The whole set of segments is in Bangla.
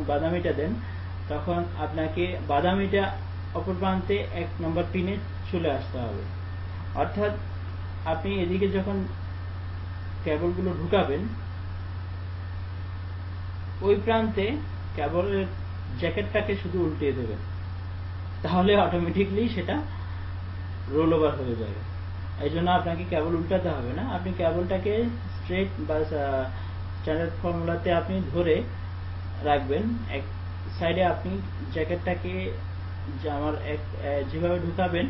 বাদামিটা দেন তখন আপনাকে বাদামিটা অপর প্রান্তে 1 নম্বর পিনে চলে আসতে হবে। অর্থাৎ আপনি এদিকে যখন কেবলগুলো ঢুকাবেন ওই প্রান্তে কেবলের জ্যাকেটটাকে শুধু উল্টিয়ে দেবেন, তাহলে অটোমেটিকলি সেটা রোল ওভার হয়ে যাবে। এই জন্য আপনাকে কেবল উল্টাতে হবে না, আপনি কেবলটাকে স্ট্রেট বা স্ট্যান্ডার্ড ফর্মুলাতে আপনি ধরে রাখবেন। এক সাইডে আপনি জ্যাকেটটাকে যেভাবে ঢুকাবেন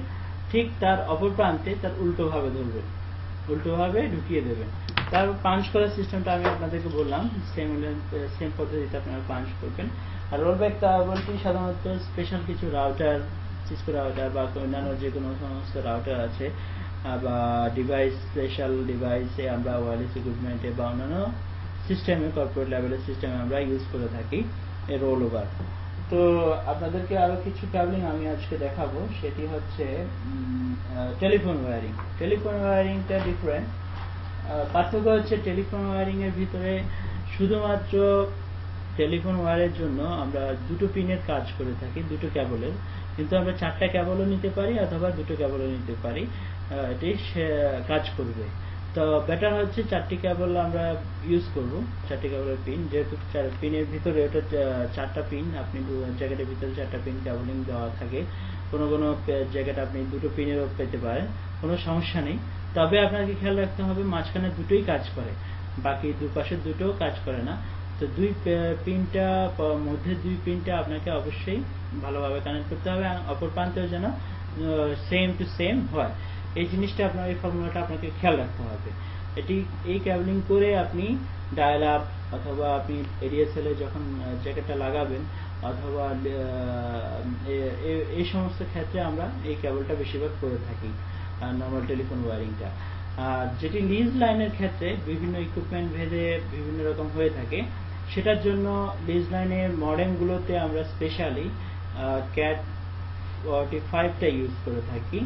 ঠিক তার অপর প্রান্তে তার উল্টোভাবে ধরবেন, উল্টোভাবে ঢুকিয়ে দেবেন। তার পাঞ্চ করার সিস্টেমটা আমি আপনাদেরকে বললাম, সেম পদ্ধতিতে আপনারা পাঞ্চ করবেন। আর রোলব্যাক কেবলটি সাধারণত স্পেশাল কিছু রাউটার, সিসকো রাউটার বা অন্যান্য যে কোনো সমস্ত রাউটার আছে বা ডিভাইস, স্পেশাল ডিভাইসে আমরা ওয়্যারলেস ইকুইপমেন্টে বা অন্যান্য সিস্টেমে, কর্পোরেট লেভেলের সিস্টেমে আমরা ইউজ করে থাকি এই রোল ওভার। তো আপনাদেরকে আরো কিছু কেবলিং আমি আজকে দেখাবো, সেটি হচ্ছে টেলিফোন ওয়্যারিং। টেলিফোন ওয়্যারিংটা ডিফারেন্ট। পার্থক্য হচ্ছে টেলিফোন ওয়্যারিং এর ভিতরে শুধুমাত্র টেলিফোন ওয়্যারের জন্য আমরা 2টো পিনের কাজ করে থাকি, 2টো কেবলের, কিন্তু আমরা 4টা কেবলও নিতে পারি অথবা 2টো কেবলও নিতে পারি, এটি কাজ করবে। তো বেটার হচ্ছে 4টি কেবল আমরা ইউজ করব, 4টি কেবলের পিন, যেহেতু পিনের ভিতরে ওটা 4টা পিন, আপনি জ্যাকেটের ভিতরে 4টা পিন কেবলিং দেওয়া থাকে। কোনো কোনো জ্যাকেট আপনি 2টো পিনেরও পেতে পারেন, কোনো সমস্যা নেই। তবে আপনাকে খেয়াল রাখতে হবে মাঝখানে 2টোই কাজ করে, বাকি দুপাশে 2টো কাজ করে না। তো মধ্যে 2 পিনটা আপনাকে অবশ্যই ভালোভাবে কানেক্ট করতে হবে, অপর প্রান্তেও যেন সেম টু সেম হয়। এই জিনিসটা আপনার, এই ফর্মুলাটা আপনাকে খেয়াল রাখতে হবে। এই কেবলিং করে আপনি ডায়াল আপ অথবা আপনি এডিএসএল এ যখন জ্যাকেটটা লাগাবেন অথবা এই সমস্ত ক্ষেত্রে আমরা এই কেবলটা বেশিরভাগ করে থাকি নর্মাল টেলিফোন ওয়্যারিংটা। আর যেটি লিজ লাইনের ক্ষেত্রে বিভিন্ন ইকুইপমেন্ট ভেদে বিভিন্ন রকম হয়ে থাকে, সেটার জন্য লিজ লাইনের মডেমগুলোতে আমরা স্পেশালি ক্যাট 45টা ইউজ করে থাকি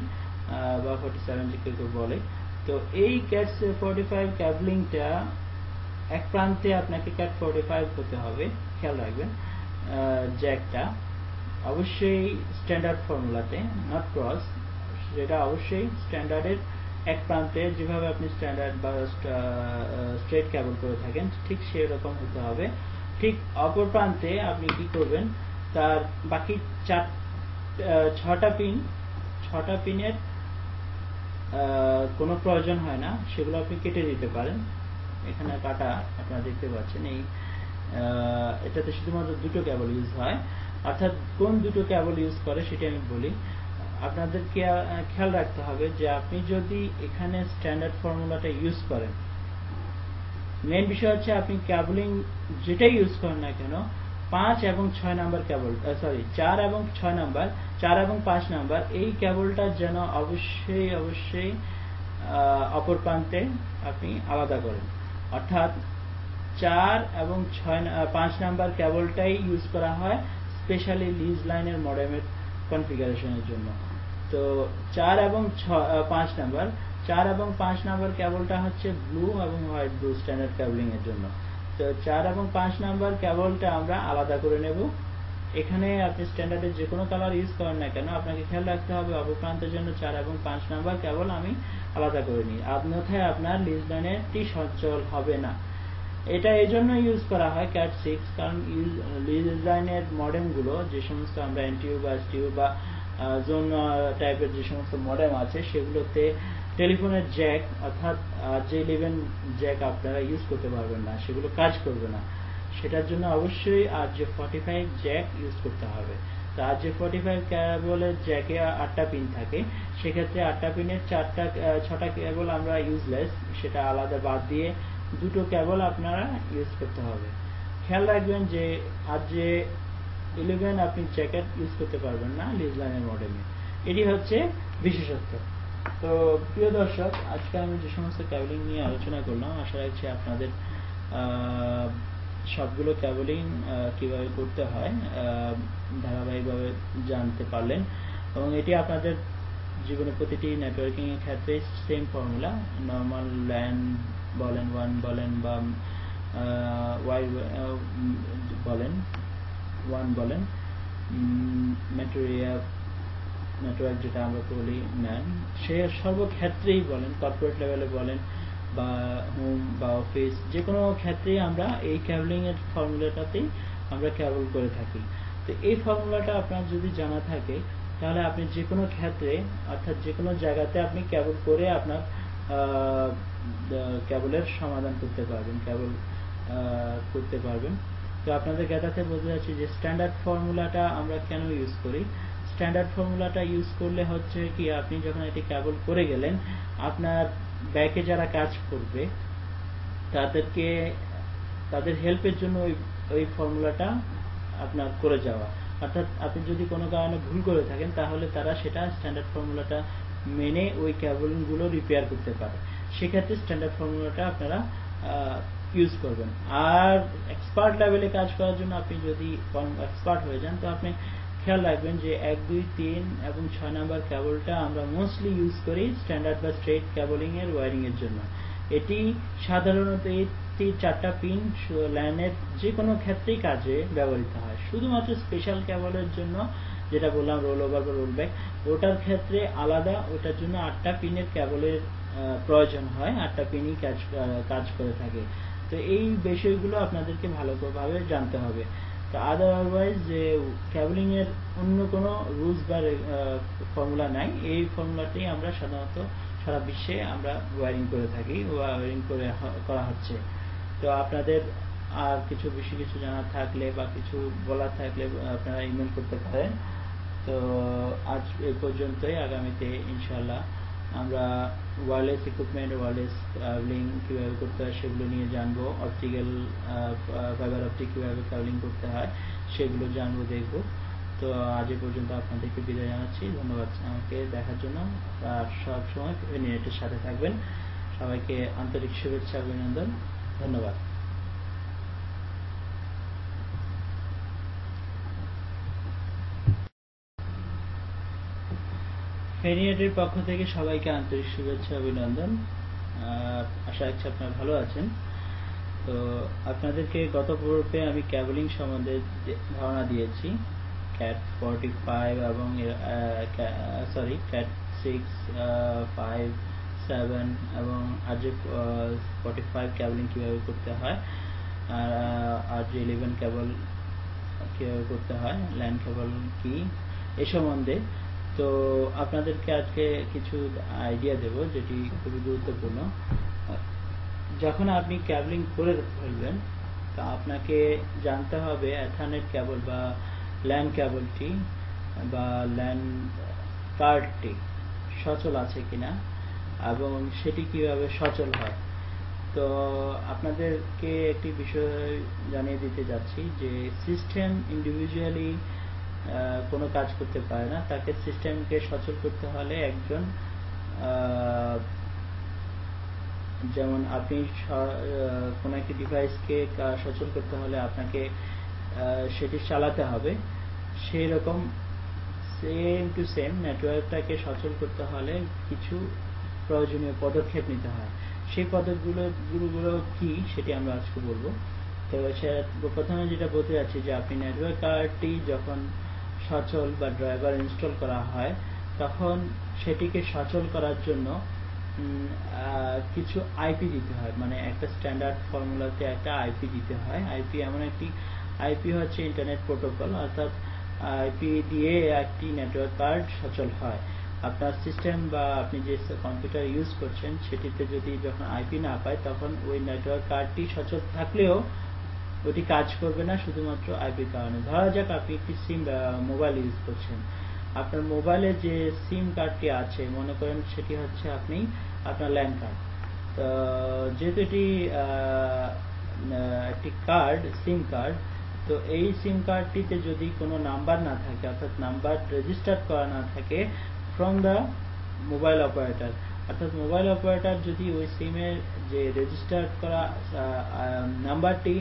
বা 47 যে কেউ বলে। তো এই ক্যাট 45 কেবলিংটা এক প্রান্তে আপনাকে ক্যাট 45 হতে হবে, খেয়াল রাখবেন। জ্যাকটা অবশ্যই স্ট্যান্ডার্ড ফর্মুলাতে, নট ক্রস, যেটা অবশ্যই স্ট্যান্ডার্ডের এক প্রান্তে যেভাবে আপনি স্ট্যান্ডার্ড বা স্ট্রেট কেবল করে থাকেন ঠিক সেই রকম হতে হবে। ঠিক অপর প্রান্তে আপনি কি করবেন, তার বাকি 6টা পিনের কোনো প্রয়োজন হয় না, সেগুলো আপনি কেটে দিতে পারেন। এখানে কাটা আপনারা দেখতে পাচ্ছেন। এটাতে শুধুমাত্র 2টো কেবল ইউজ হয়। অর্থাৎ কোন 2টো কেবল ইউজ করে সেটা আমি বলি। আপনাদেরকে খেয়াল রাখতে হবে যে আপনি যদি এখানে স্ট্যান্ডার্ড ফর্মুলাটা ইউজ করেন, মেইন বিষয় হচ্ছে আপনি কেবলিং যেটাই ইউজ করেন না কেন 5 এবং 6 নাম্বার কেবল, 4 এবং 6 নাম্বার, 4 এবং 5 নাম্বার, এই কেবলটা যেন অবশ্যই অপর প্রান্তে আপনি আলাদা করেন। অর্থাৎ 4 এবং 5 নাম্বার কেবলটাই ইউজ করা হয় স্পেশালি লিজ লাইনের মডেমের কনফিগারেশনের জন্য। তো 4 এবং 5 নাম্বার কেবলটা হচ্ছে ব্লু এবং হোয়াইট ব্লু স্ট্যান্ডার্ড কেবলিং এর জন্য। তো 4 এবং 5 নাম্বার কেবলটা আমরা আলাদা করে নেব। এখানে আপনি স্ট্যান্ডার্ডের যে কোনো কালার ইউজ করেন না কেন আপনাকে খেয়াল রাখতে হবে অপর প্রান্তের জন্য 4 এবং 5 নাম্বার কেবল আমি আলাদা করে নিই, অন্যথায় আপনার লিজ লাইনেরটি সচল হবে না। এটা এই জন্য ইউজ করা হয় ক্যাট 6, কারণ লিজ লাইনের মডেমগুলো যে সমস্ত আমরা এনটিইউ বা এসটিইউ বা জোন টাইপের যে সমস্ত মডেম আছে সেগুলোতে টেলিফোনের জ্যাক অর্থাৎ J11 জ্যাক আপনারা ইউজ করতে পারবেন না, সেগুলো কাজ করবে না। সেটার জন্য অবশ্যই RJ45 জ্যাক ইউজ করতে হবে। তো RJ45 কেবলের জ্যাকে 8টা পিন থাকে, সেক্ষেত্রে 8টা পিনের 6টা কেবল আমরা ইউজলেস, সেটা আলাদা বাদ দিয়ে 2টো কেবল আপনারা ইউজ করতে হবে। খেয়াল রাখবেন যে RJ11 আপনি জ্যাকেট ইউজ করতে পারবেন না লিজ লাইনের মডেমে, এটি হচ্ছে বিশেষত্ব। তো প্রিয় দর্শক, আজকে আমি যে সমস্ত কেবলিং নিয়ে আলোচনা করলাম, আশা রাখছি আপনাদের সবগুলো কেবলিং কিভাবে করতে হয় ধারাবাহিকভাবে জানতে পারলেন, এবং এটি আপনাদের জীবনে প্রতিটি নেটওয়ার্কিং এর ক্ষেত্রে সেম ফর্মুলা। নর্মাল ল্যান বলেন, ওয়ান বলেন বা ওয়াই বলেন, ওয়ান বলেন, নেটওয়ার্ক যেটা আমরা বলি ম্যান, সে সর্বক্ষেত্রেই বলেন, কর্পোরেট লেভেলে বলেন বা হোম বা অফিস, যে কোনো ক্ষেত্রেই আমরা এই ক্যাবলিং এর ফর্মুলাটাতেই আমরা ক্যাবল করে থাকি। তো এই ফর্মুলাটা আপনার যদি জানা থাকে তাহলে আপনি যে কোনো ক্ষেত্রে অর্থাৎ যে কোনো জায়গাতে আপনি ক্যাবল করে আপনার ক্যাবলের সমাধান করতে পারবেন। তো আপনাদের জ্ঞাতার্থে বলতে যাচ্ছি যে স্ট্যান্ডার্ড ফর্মুলাটা আমরা কেন ইউজ করি। স্ট্যান্ডার্ড ফর্মুলাটা ইউজ করলে হচ্ছে কি, আপনি যখন এটি ক্যাবল করে গেলেন, আপনার ব্যাকে যারা কাজ করবে তাদের হেল্পের জন্য ওই ফর্মুলাটা আপনার করে যাওয়া। অর্থাৎ আপনি যদি কোনো কারণে ভুল করে থাকেন তাহলে তারা সেটা স্ট্যান্ডার্ড ফর্মুলাটা মেনে ওই ক্যাবলগুলো রিপেয়ার করতে পারে। সেক্ষেত্রে স্ট্যান্ডার্ড ফর্মুলাটা আপনারা ইউজ করবেন। আর এক্সপার্ট লেভেলে কাজ করার জন্য আপনি যদি এক্সপার্ট হয়ে যান তো আপনি খেয়াল রাখবেন যে 1, 2, 3 এবং 6 নাম্বার কেবলটা আমরা মোস্টলি ইউজ করি স্ট্যান্ডার্ড বা স্ট্রেট কেবলিং এর ওয়্যারিং এর জন্য। এটি সাধারণত এই 4টা পিন ল্যানের যে কোনো ক্ষেত্রেই কাজে ব্যবহৃত হয়। শুধুমাত্র স্পেশাল কেবলের জন্য যেটা বললাম রোল ওভার বা রোল ব্যাক, ওটার ক্ষেত্রে আলাদা, ওটার জন্য 8টা পিনের কেবলের প্রয়োজন হয়, 8টা পিনই কাজ করে থাকে। তো এই বিষয়গুলো আপনাদেরকে ভালোভাবে জানতে হবে। তো আদারওয়াইজ যে ক্যাবলিং এর অন্য কোনো রুলস বা ফর্মুলা নাই, এই ফর্মুলাটাই আমরা সাধারণত সারা বিশ্বে আমরা ওয়্যারিং করে থাকি, ওয়্যারিং করা হচ্ছে। তো আপনাদের আর বেশি কিছু জানা থাকলে বা কিছু বলার থাকলে আপনারা ইমেল করতে পারেন। তো আজ এই পর্যন্তই। আগামীতে ইনশাআল্লাহ আমরা ওয়্যারলেস ইকুইপমেন্ট, ওয়্যারলেস কেবলিং কিভাবে করতে হয় সেগুলো নিয়ে জানবো। অপটিক্যাল ফাইবার অপটিক কিভাবে কেবলিং করতে হয় সেগুলো জানবো, দেখবো। তো আজ এই পর্যন্ত আপনাদেরকে বিদায় জানাচ্ছি। ধন্যবাদ আমাকে দেখার জন্য। আর সবসময় নেটের সাথে থাকবেন। সবাইকে আন্তরিক শুভেচ্ছা, অভিনন্দন, ধন্যবাদ। ফেরিনেটের পক্ষ থেকে সবাইকে আন্তরিক শুভেচ্ছা, অভিনন্দন। আশা রাখছি আপনারা ভালো আছেন। তো আপনাদেরকে গত পর্বে আমি কেবলিং সম্বন্ধে ধারণা দিয়েছি, ক্যাট 45 এবং ক্যাট 6, 5, 7 এবং আরজে 45 কেবলিং কিভাবে করতে হয়, আর আরজে 11 কেবল কিভাবে করতে হয়, ল্যান কেবল কি, এ সম্বন্ধে। তো আপনাদেরকে আজকে কিছু আইডিয়া দেব যেটি খুবই গুরুত্বপূর্ণ। যখন আপনি কেবলিং করে ফেলবেন তা আপনাকে জানতে হবে এথারনেট কেবল বা ল্যান কেবলটি বা ল্যান কার্ডটি সচল আছে কিনা এবং সেটি কিভাবে সচল হয়। তো আপনাদেরকে একটি বিষয় জানিয়ে দিতে যাচ্ছি যে সিস্টেম ইন্ডিভিজুয়ালি কোনো কাজ করতে পারে না। তাকে সিস্টেমকে সচল করতে হলে একজন, যেমন আপনি কোনো একটি ডিভাইসকে সচল করতে হলে আপনাকে সেটি চালাতে হবে, সেই রকম সেম টু সেম নেটওয়ার্কটাকে সচল করতে হলে কিছু প্রয়োজনীয় পদক্ষেপ নিতে হয়। সেই পদক্ষেপগুলো কি সেটি আমরা আজকে বলবো। তো প্রথমে যেটা বলতে যাচ্ছি যে আপনি নেটওয়ার্ক কার্ডটি যখন সচল বা ড্রাইভার ইনস্টল করা হয় তখন সেটিকে সচল করার জন্য কিছু আইপি দিতে হয়, মানে একটা স্ট্যান্ডার্ড ফর্মুলাতে একটা আইপি দিতে হয়। আইপি এমন একটি আইপি হচ্ছে ইন্টারনেট প্রোটোকল, অর্থাৎ আইপি দিয়ে একটি নেটওয়ার্ক কার্ড সচল হয়। আপনার সিস্টেম বা আপনি যে কম্পিউটার ইউজ করছেন সেটিতে যদি যখন আইপি না পায় তখন ওই নেটওয়ার্ক কার্ডটি সচল থাকলেও ওটি কাজ করবে না, শুধুমাত্র আইপির কারণে। ধরা যাক আপনি একটি মোবাইল ইউজ করছেন, আপনার মোবাইলে যে সিম কার্ডটি আছে মনে করেন সেটি হচ্ছে আপনার ল্যান কার্ড। তো যেহেতু এটি একটি কার্ড, সিম কার্ড, তো এই সিম কার্ডটিতে যদি কোনো নাম্বার না থাকে, অর্থাৎ নাম্বার রেজিস্টার করা না থাকে ফ্রম দ্য মোবাইল অপারেটর, অর্থাৎ মোবাইল অপারেটর যদি ওই সিমের যে রেজিস্টার করা নাম্বারটি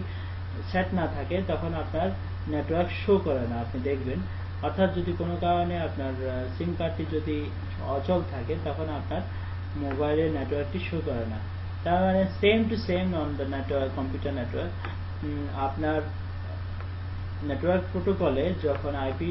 সেট না থাকে তখন আপনার নেটওয়ার্ক শো করে না, আপনি দেখবেন। অর্থাৎ যদি কোনো কারণে আপনার সিম কার্ডটি যদি অচল থাকে তখন আপনার মোবাইলের নেটওয়ার্কটি শো করে না। তার মানে same to same on the network, computer network, আপনার নেটওয়ার্ক প্রোটোকলে যখন আইপি